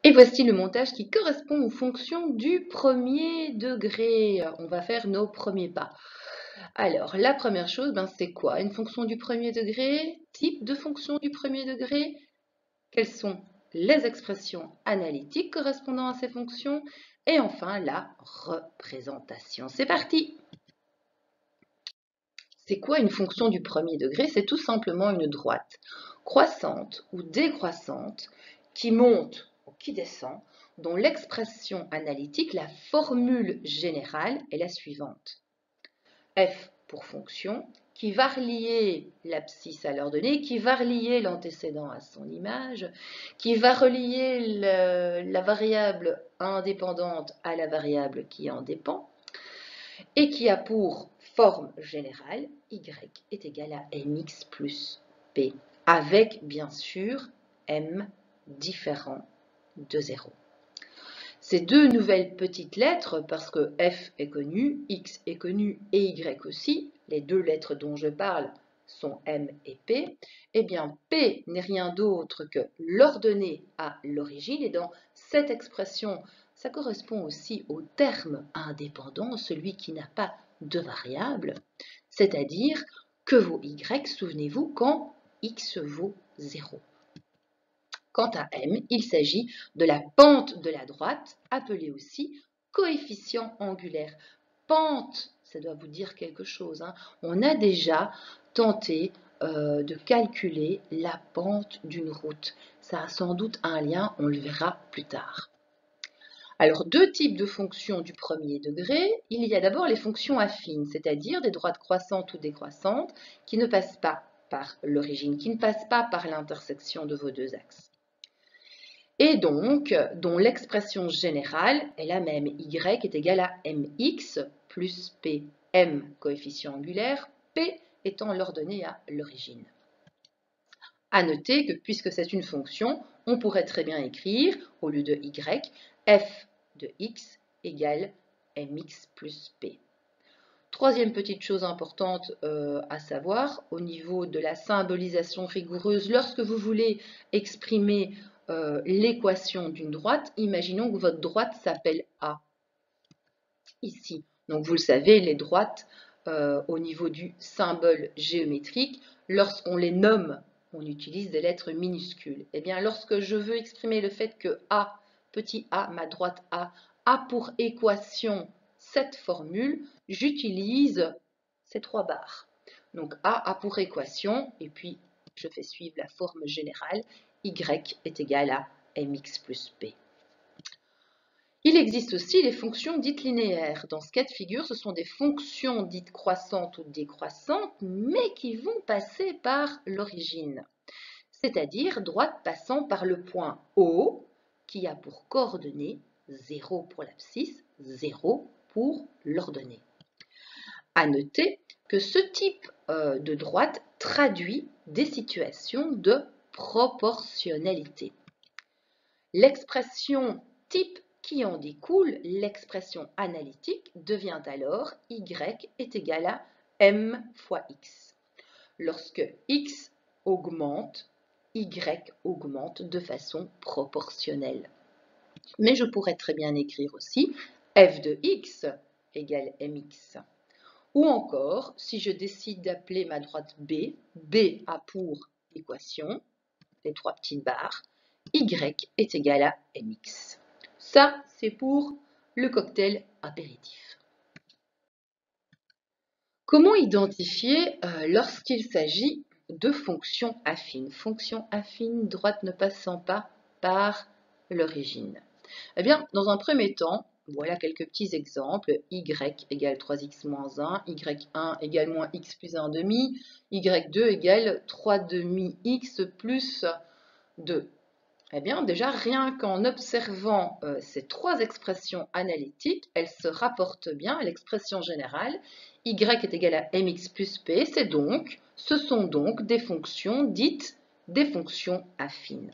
Et voici le montage qui correspond aux fonctions du premier degré. On va faire nos premiers pas. Alors, la première chose, c'est quoi? Une fonction du premier degré? Type de fonction du premier degré? Quelles sont les expressions analytiques correspondant à ces fonctions? Et enfin, la représentation. C'est parti! C'est quoi une fonction du premier degré? C'est tout simplement une droite croissante ou décroissante qui monte ou qui descend, dont l'expression analytique, la formule générale, est la suivante. F pour fonction, qui va relier l'abscisse à l'ordonnée, qui va relier l'antécédent à son image, qui va relier la variable indépendante à la variable qui en dépend, et qui a pour forme générale y est égal à mx plus p, avec bien sûr m différent de 0. Ces deux nouvelles petites lettres, parce que f est connu, x est connu et y aussi, les deux lettres dont je parle sont m et p, eh bien p n'est rien d'autre que l'ordonnée à l'origine, et dans cette expression, ça correspond aussi au terme indépendant, celui qui n'a pas de variable, c'est-à-dire que vaut y, souvenez-vous, quand x vaut 0. Quant à m, il s'agit de la pente de la droite, appelée aussi coefficient angulaire. Pente, ça doit vous dire quelque chose, hein. On a déjà tenté de calculer la pente d'une route. Ça a sans doute un lien, on le verra plus tard. Alors, deux types de fonctions du premier degré. Il y a d'abord les fonctions affines, c'est-à-dire des droites croissantes ou décroissantes qui ne passent pas par l'origine, qui ne passent pas par l'intersection de vos deux axes. Et donc, dont l'expression générale est la même. Y est égal à mx plus p, m coefficient angulaire, p étant l'ordonnée à l'origine. À noter que puisque c'est une fonction, on pourrait très bien écrire, au lieu de y, f de x égale mx plus p. Troisième petite chose importante à savoir, au niveau de la symbolisation rigoureuse, lorsque vous voulez exprimer l'équation d'une droite, imaginons que votre droite s'appelle A, ici. Donc vous le savez, les droites, au niveau du symbole géométrique, lorsqu'on les nomme, on utilise des lettres minuscules. Eh bien, lorsque je veux exprimer le fait que A, petit a, ma droite a pour équation cette formule, j'utilise ces trois barres. Donc a pour équation, et puis je fais suivre la forme générale, y est égal à mx plus p. Il existe aussi les fonctions dites linéaires. Dans ce cas de figure, ce sont des fonctions dites croissantes ou décroissantes, mais qui vont passer par l'origine, c'est-à-dire droite passant par le point O, qui a pour coordonnées 0 pour l'abscisse, 0 pour l'ordonnée. À noter que ce type de droite traduit des situations de proportionnalité. L'expression type qui en découle, l'expression analytique, devient alors y est égal à m fois x. Lorsque x augmente, y augmente de façon proportionnelle. Mais je pourrais très bien écrire aussi f de x égale mx. Ou encore, si je décide d'appeler ma droite B, B a pour équation, les trois petites barres, y est égal à mx. Ça, c'est pour le cocktail apéritif. Comment identifier lorsqu'il s'agit de fonctions affines? Fonctions affines, droite ne passant pas par l'origine. Eh bien, dans un premier temps, voilà quelques petits exemples. Y égale 3x moins 1, y1 égale moins x plus 1 demi, y2 égale 3 demi x plus 2. Eh bien, déjà, rien qu'en observant ces trois expressions analytiques, elles se rapportent bien à l'expression générale. Y est égal à mx plus p, ce sont donc des fonctions dites des fonctions affines.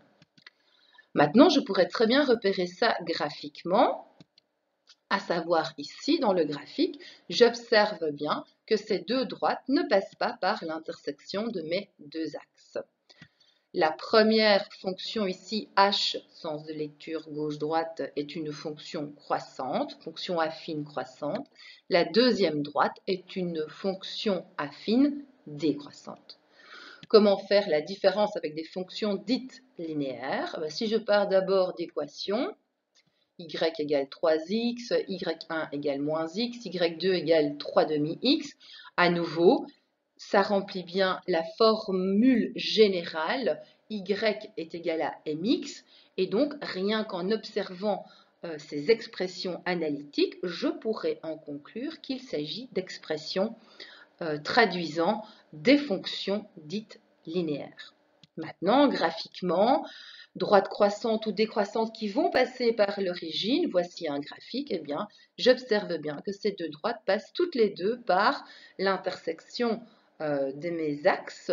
Maintenant, je pourrais très bien repérer ça graphiquement, à savoir ici, dans le graphique, j'observe bien que ces deux droites ne passent pas par l'intersection de mes deux axes. La première fonction ici, h, sens de lecture gauche-droite, est une fonction croissante, fonction affine croissante. La deuxième droite est une fonction affine décroissante. Comment faire la différence avec des fonctions dites linéaires? Si je pars d'abord d'équations, y égale 3x, y1 égale moins x, y2 égale 3 demi-x, à nouveau, ça remplit bien la formule générale, y est égal à mx, et donc rien qu'en observant ces expressions analytiques, je pourrais en conclure qu'il s'agit d'expressions traduisant des fonctions dites linéaires. Maintenant, graphiquement, droite croissante ou décroissante qui vont passer par l'origine, voici un graphique, eh bien, j'observe bien que ces deux droites passent toutes les deux par l'intersection de mes axes,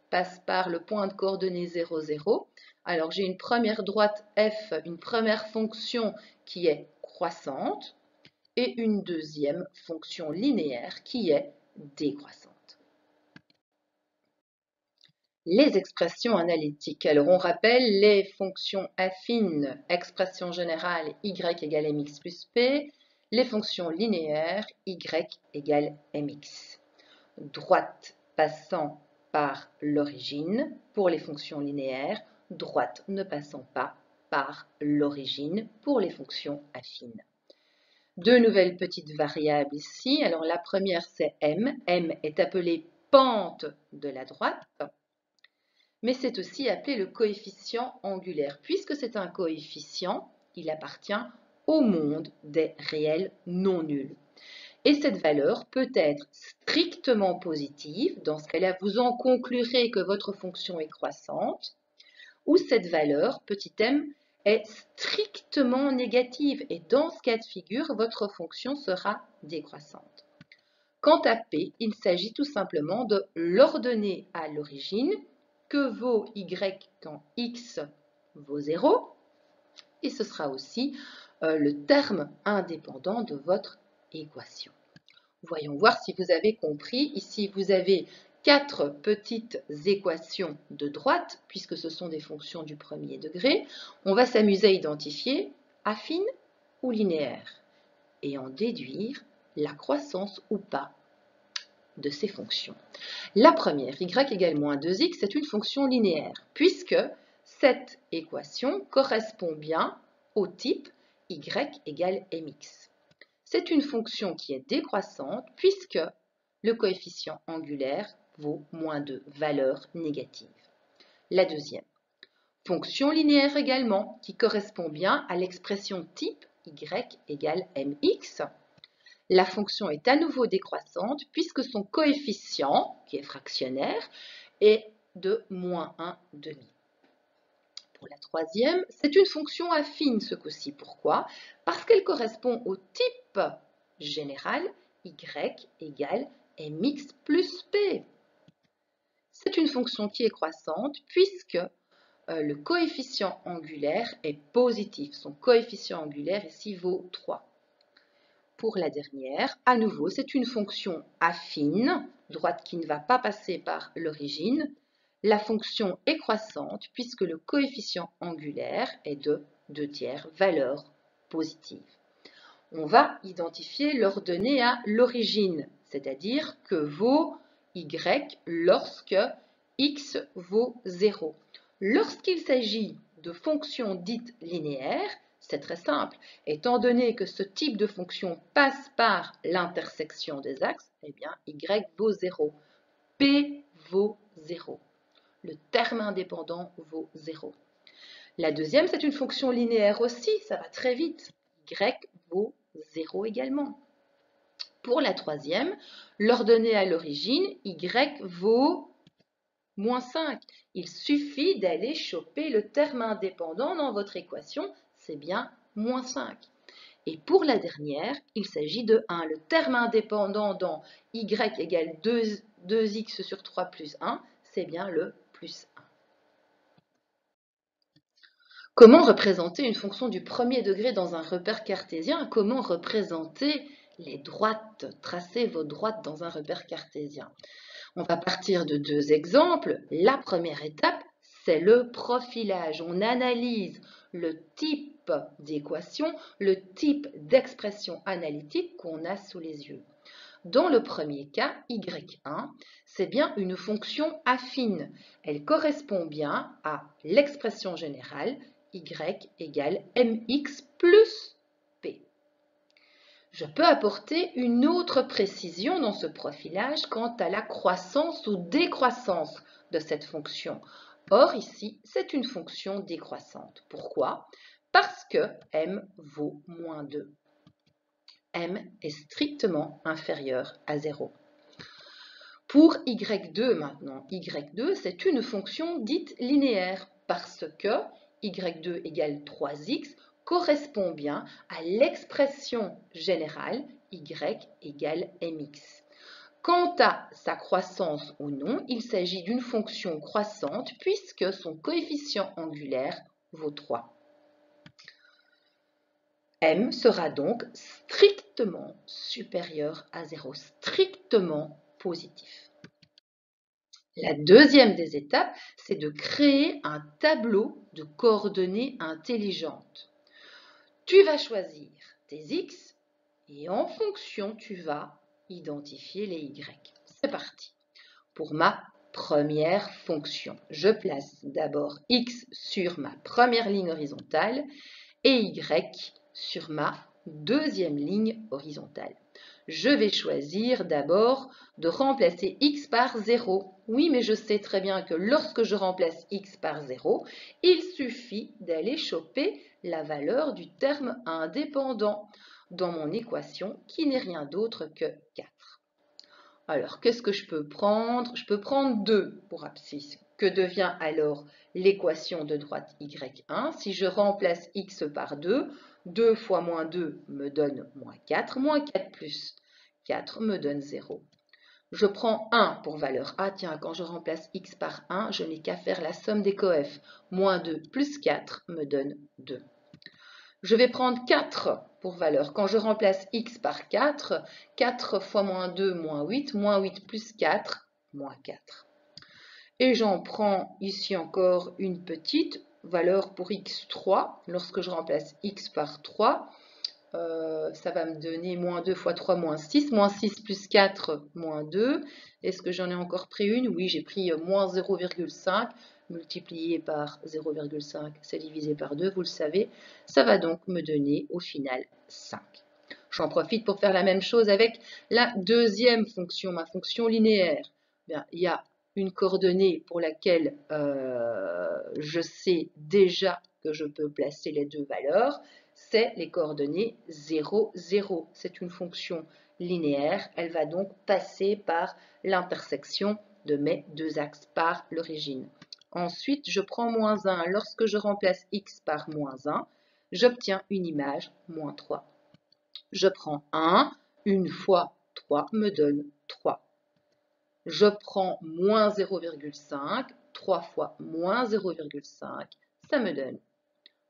passent par le point de coordonnées 0, 0. Alors, j'ai une première droite f, une première fonction qui est croissante, et une deuxième fonction linéaire qui est décroissante. Les expressions analytiques. Alors, on rappelle les fonctions affines, expression générale y égale mx plus p, les fonctions linéaires y égale mx. Droite passant par l'origine pour les fonctions linéaires, droite ne passant pas par l'origine pour les fonctions affines. Deux nouvelles petites variables ici. Alors, la première, c'est m. m est appelée pente de la droite, mais c'est aussi appelé le coefficient angulaire. Puisque c'est un coefficient, il appartient au monde des réels non nuls. Et cette valeur peut être strictement positive, dans ce cas-là, vous en conclurez que votre fonction est croissante, ou cette valeur, petit m, est strictement négative, et dans ce cas de figure, votre fonction sera décroissante. Quant à p, il s'agit tout simplement de l'ordonnée à l'origine, que vaut y quand x vaut 0, et ce sera aussi le terme indépendant de votre équation. Voyons voir si vous avez compris. Ici, vous avez 4 petites équations de droite, puisque ce sont des fonctions du premier degré. On va s'amuser à identifier affine ou linéaire, et en déduire la croissance ou pas de ces fonctions. La première, y égale moins 2x, c'est une fonction linéaire, puisque cette équation correspond bien au type y égale mx. C'est une fonction qui est décroissante, puisque le coefficient angulaire vaut moins 2, valeur négative. La deuxième, fonction linéaire également, qui correspond bien à l'expression type y égale mx. La fonction est à nouveau décroissante puisque son coefficient, qui est fractionnaire, est de moins 1 demi. Pour la troisième, c'est une fonction affine ce coup-ci. Pourquoi? Parce qu'elle correspond au type général y égale mx plus p. C'est une fonction qui est croissante puisque le coefficient angulaire est positif. Son coefficient angulaire ici vaut 3. Pour la dernière, à nouveau, c'est une fonction affine, droite qui ne va pas passer par l'origine. La fonction est croissante puisque le coefficient angulaire est de 2/3, valeur positive. On va identifier l'ordonnée à l'origine, c'est-à-dire que vaut y lorsque x vaut 0. Lorsqu'il s'agit de fonctions dites linéaires, c'est très simple. Étant donné que ce type de fonction passe par l'intersection des axes, eh bien, y vaut 0. P vaut 0. Le terme indépendant vaut 0. La deuxième, c'est une fonction linéaire aussi, ça va très vite. Y vaut 0 également. Pour la troisième, l'ordonnée à l'origine, y vaut moins 5. Il suffit d'aller choper le terme indépendant dans votre équation, c'est bien moins 5. Et pour la dernière, il s'agit de 1. Le terme indépendant dans y égale 2x sur 3 plus 1, c'est bien le plus 1. Comment représenter une fonction du premier degré dans un repère cartésien? Comment représenter les droites? Tracer vos droites dans un repère cartésien. On va partir de deux exemples. La première étape, c'est le profilage. On analyse le type d'équation, le type d'expression analytique qu'on a sous les yeux. Dans le premier cas, y1, c'est bien une fonction affine. Elle correspond bien à l'expression générale y égale mx plus p. Je peux apporter une autre précision dans ce profilage quant à la croissance ou décroissance de cette fonction. Or, ici, c'est une fonction décroissante. Pourquoi? Parce que m vaut moins 2. M est strictement inférieur à 0. Pour y2 maintenant, y2 c'est une fonction dite linéaire parce que y2 égale 3x correspond bien à l'expression générale y égale mx. Quant à sa croissance ou non, il s'agit d'une fonction croissante puisque son coefficient angulaire vaut 3. M sera donc strictement supérieur à 0, strictement positif. La deuxième des étapes, c'est de créer un tableau de coordonnées intelligentes. Tu vas choisir tes x et en fonction, tu vas identifier les y. C'est parti. Pour ma première fonction, je place d'abord x sur ma première ligne horizontale et y sur ma deuxième ligne horizontale. Je vais choisir d'abord de remplacer x par 0. Oui, mais je sais très bien que lorsque je remplace x par 0, il suffit d'aller choper la valeur du terme indépendant dans mon équation qui n'est rien d'autre que 4. Alors, qu'est-ce que je peux prendre? Je peux prendre 2 pour abscisse. Que devient alors l'équation de droite y1? Si je remplace x par 2, 2 fois moins 2 me donne moins 4 plus 4 me donne 0. Je prends 1 pour valeur a. Tiens, quand je remplace x par 1, je n'ai qu'à faire la somme des coefs. Moins 2 plus 4 me donne 2. Je vais prendre 4 pour valeur. Quand je remplace x par 4, 4 fois moins 2, moins 8 plus 4, moins 4. Et j'en prends ici encore une petite valeur pour x3. Lorsque je remplace x par 3, ça va me donner moins 2 fois 3, moins 6. Moins 6 plus 4, moins 2. Est-ce que j'en ai encore pris une? Oui, j'ai pris moins 0,5 multiplié par 0,5, c'est divisé par 2, vous le savez. Ça va donc me donner au final 5. J'en profite pour faire la même chose avec la deuxième fonction, ma fonction linéaire. Bien, il y a une coordonnée pour laquelle je sais déjà que je peux placer les deux valeurs, c'est les coordonnées 0, 0. C'est une fonction linéaire, elle va donc passer par l'intersection de mes deux axes par l'origine. Ensuite, je prends moins 1. Lorsque je remplace x par moins 1, j'obtiens une image moins 3. Je prends 1, une fois 3 me donne 3. Je prends moins 0,5, 3 fois moins 0,5, ça me donne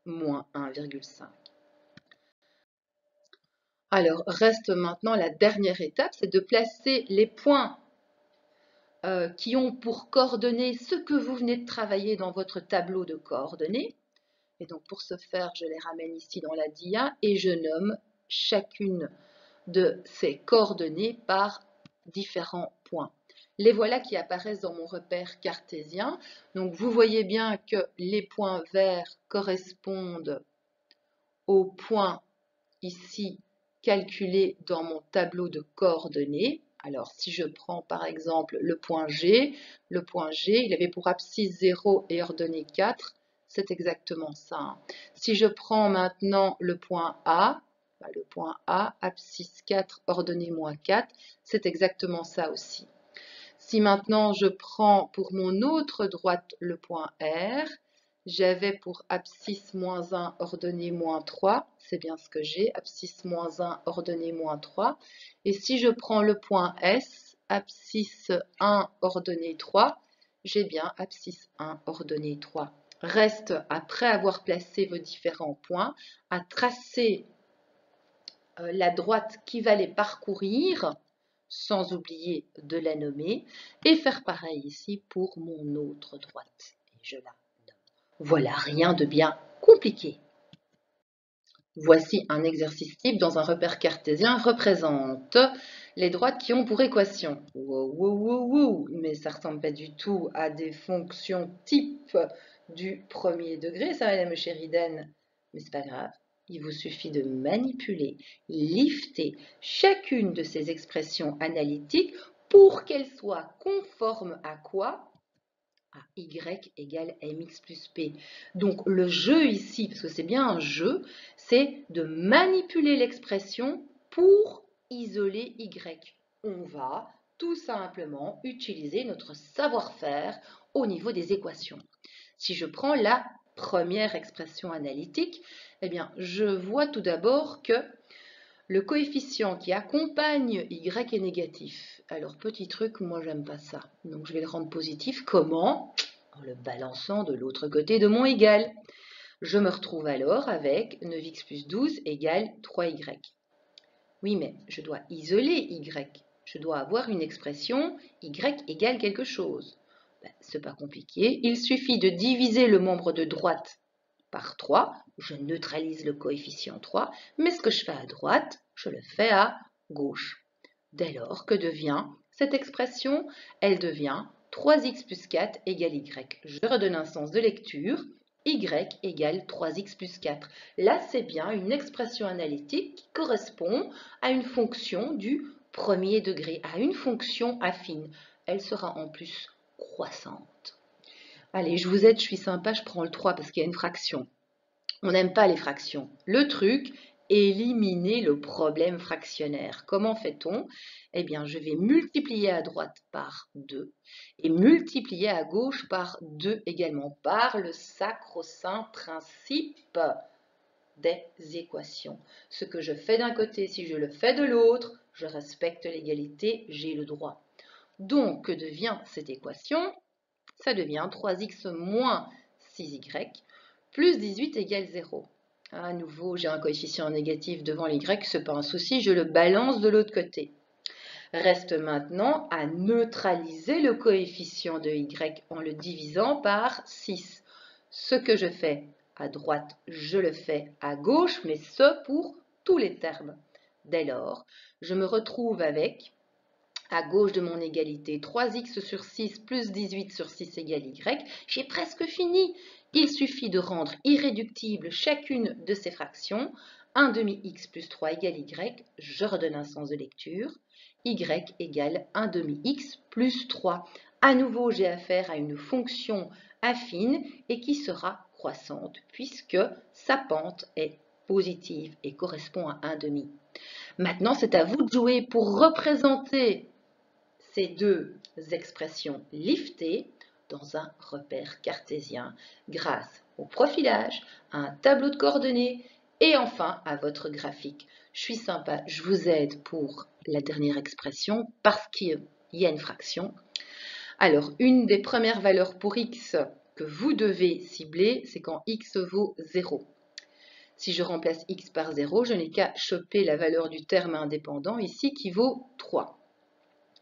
moins 1,5. Alors, reste maintenant la dernière étape, c'est de placer les points qui ont pour coordonnées ce que vous venez de travailler dans votre tableau de coordonnées. Et donc, pour ce faire, je les ramène ici dans la dia et je nomme chacune de ces coordonnées par différents points. Les voilà qui apparaissent dans mon repère cartésien. Donc, vous voyez bien que les points verts correspondent aux points ici calculés dans mon tableau de coordonnées. Alors, si je prends par exemple le point G, il avait pour abscisse 0 et ordonnée 4. C'est exactement ça. Si je prends maintenant le point A, abscisse 4, ordonnée moins 4, c'est exactement ça aussi. Si maintenant je prends pour mon autre droite le point R, j'avais pour abscisse moins 1, ordonnée moins 3, c'est bien ce que j'ai, abscisse moins 1, ordonnée moins 3. Et si je prends le point S, abscisse 1, ordonnée 3, j'ai bien abscisse 1, ordonnée 3. Reste, après avoir placé vos différents points, à tracer la droite qui va les parcourir, sans oublier de la nommer, et faire pareil ici pour mon autre droite. Et je la Voilà, rien de bien compliqué. Voici un exercice type dans un repère cartésien représente les droites qui ont pour équation. Wow, wow, wow, wow. Mais ça ne ressemble pas du tout à des fonctions type du premier degré, ça, Madame Sheridan. Mais c'est pas grave. Il vous suffit de manipuler, lifter chacune de ces expressions analytiques pour qu'elles soient conformes à quoi? À y égale mx plus p. Donc le jeu ici, parce que c'est bien un jeu, c'est de manipuler l'expression pour isoler y. On va tout simplement utiliser notre savoir-faire au niveau des équations. Si je prends la première expression analytique, eh bien, je vois tout d'abord que le coefficient qui accompagne y est négatif. Alors, petit truc, moi, j'aime pas ça. Donc, je vais le rendre positif. Comment? En le balançant de l'autre côté de mon égal. Je me retrouve alors avec 9x plus 12 égale 3y. Oui, mais je dois isoler y. Je dois avoir une expression y égale quelque chose. Ben, c'est pas compliqué. Il suffit de diviser le membre de droite par 3, je neutralise le coefficient 3, mais ce que je fais à droite, je le fais à gauche. Dès lors, que devient cette expression? Elle devient 3x plus 4 égale y. Je redonne un sens de lecture, y égale 3x plus 4. Là, c'est bien une expression analytique qui correspond à une fonction du premier degré, à une fonction affine. Elle sera en plus croissante. Allez, je vous aide, je suis sympa, je prends le 3 parce qu'il y a une fraction. On n'aime pas les fractions. Le truc, éliminer le problème fractionnaire. Comment fait-on? Eh bien, je vais multiplier à droite par 2 et multiplier à gauche par 2 également, par le sacro-saint principe des équations. Ce que je fais d'un côté, si je le fais de l'autre, je respecte l'égalité, j'ai le droit. Donc, que devient cette équation? Ça devient 3x moins 6y plus 18 égale 0. À nouveau, j'ai un coefficient négatif devant l'y, ce n'est pas un souci, je le balance de l'autre côté. Reste maintenant à neutraliser le coefficient de y en le divisant par 6. Ce que je fais à droite, je le fais à gauche, mais ce pour tous les termes. Dès lors, je me retrouve avec à gauche de mon égalité, 3x sur 6 plus 18 sur 6 égale y. J'ai presque fini. Il suffit de rendre irréductible chacune de ces fractions. 1 demi x plus 3 égale y. Je redonne un sens de lecture. Y égale 1 demi x plus 3. À nouveau, j'ai affaire à une fonction affine et qui sera croissante puisque sa pente est positive et correspond à 1 demi. Maintenant, c'est à vous de jouer pour représenter ces deux expressions liftées dans un repère cartésien grâce au profilage, à un tableau de coordonnées et enfin à votre graphique. Je suis sympa, je vous aide pour la dernière expression parce qu'il y a une fraction. Alors, une des premières valeurs pour x que vous devez cibler, c'est quand x vaut 0. Si je remplace x par 0, je n'ai qu'à choper la valeur du terme indépendant ici qui vaut 3.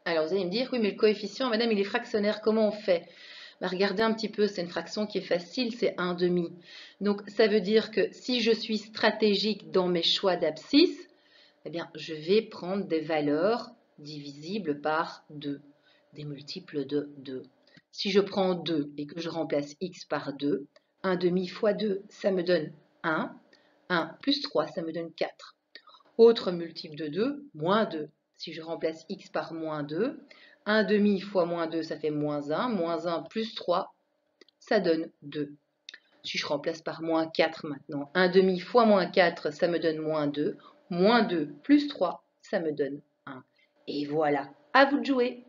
Alors vous allez me dire, oui mais le coefficient, madame, il est fractionnaire, comment on fait? Regardez un petit peu, c'est une fraction qui est facile, c'est 1 demi. Donc ça veut dire que si je suis stratégique dans mes choix d'abscisse, eh bien je vais prendre des valeurs divisibles par 2, des multiples de 2. Si je prends 2 et que je remplace x par 2, 1 demi fois 2, ça me donne 1. 1 plus 3, ça me donne 4. Autre multiple de 2, moins 2. Si je remplace x par moins 2, 1 demi fois moins 2, ça fait moins 1 plus 3, ça donne 2. Si je remplace par moins 4 maintenant, 1 demi fois moins 4, ça me donne moins 2 plus 3, ça me donne 1. Et voilà, à vous de jouer.